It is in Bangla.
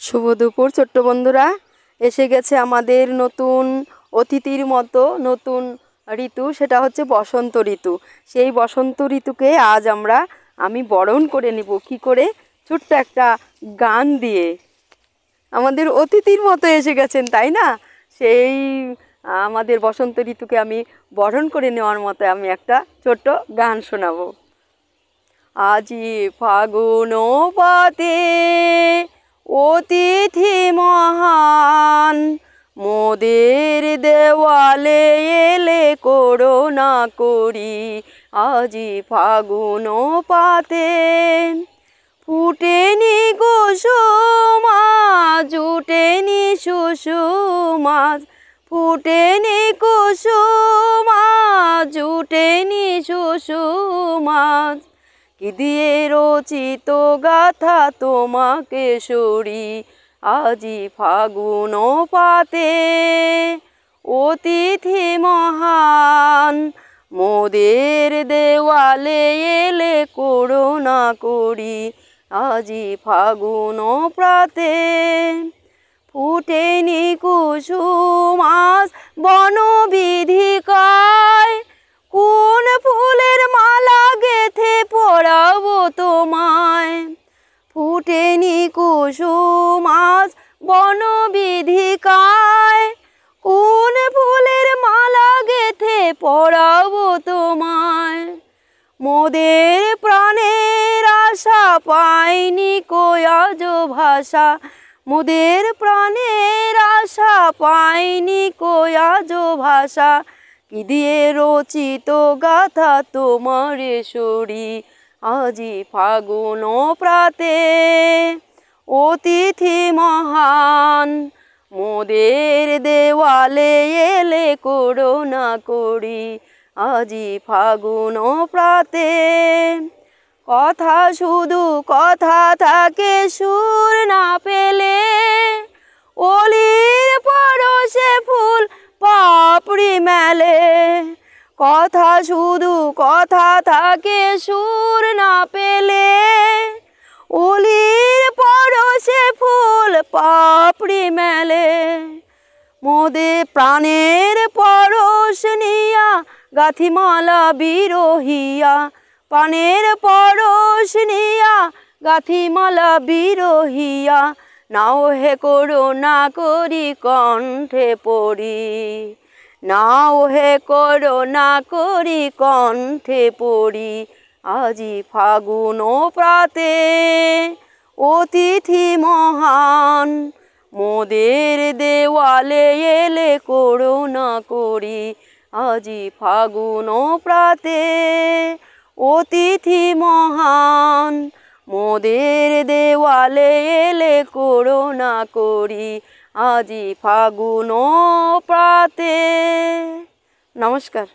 শুভ দুপুর ছোট্ট বন্ধুরা, এসে গেছে আমাদের নতুন অতিথির মতো নতুন ঋতু, সেটা হচ্ছে বসন্ত ঋতু। সেই বসন্ত ঋতুকে আজ আমি বরণ করে নিব কি করে, ছোট্ট একটা গান দিয়ে। আমাদের অতিথির মতো এসে গেছেন, তাই না? সেই আমাদের বসন্ত ঋতুকে আমি বরণ করে নেওয়ার মতো আমি একটা ছোট্ট গান শোনাবো। আজি ফাগুন পাতে অতিথি মহান, মোদের দেওয়ালে এলে করোনা করি। আজি ফাগুন পাতে ফুটেনি কুসুমা, জুটেনি সুষুমা, ফুটেনি কুসুমা, জুটেনি সুষুমা, কি দিয়ে রচিত গাথা তোমাকে সরি। আজি ফাগুন পাতে অতিথি মহান, মোদের দেওয়ালে এলে করোনা করি। আজি ফাগুন প্রাতে ফুটেনি কুসুমাস বনবিধিকায়, কোন ফুলের মালা গেথে পরাবো তোমায়। ফুটেনি কুসুমাস বনবিধিকায়, কোন ফুলের মালা গেথে পরাবো তোমায়। মোদের প্রাণের আশা পাইনি কয়াজ ভাষা, মোদের প্রাণের আশা পাইনি কয়াজ ভাষা, কি দিয়ে রচিত গাথা তোমারে সরি। আজি ফাগুন প্রাতে অতিথি মহান, মোদের দেওয়ালে এলে করোনা করি। আজি ফাগুন প্রাতে কথা শুধু কথা থাকে সুর না পেলে, অলির পরশে ফুল পাপড়ি মেলে। কথা শুধু কথা থাকে সুর না পেলে, অলির পরশে ফুল পাপড়ি মেলে। মোদের প্রাণের পরশ নিয়া গাথিমালা বিরহিয়া, প্রাণের পরশ নিয়া গাথিমালা বিরহিয়া, নাও হে করোনা করি কণ্ঠে পড়ি। নাও হে করোনা করি কণ্ঠে পড়ি। আজি ফাগুন প্রাতে অতিথি মহান, মোদের দেওয়ালে এলে করোনা করি। আজি ফাগুন প্রাতে অতিথি মহান, মোদের দেওয়ালে এলে করোনা করি। আজি ফাগুন প্রাতে। নমস্কার।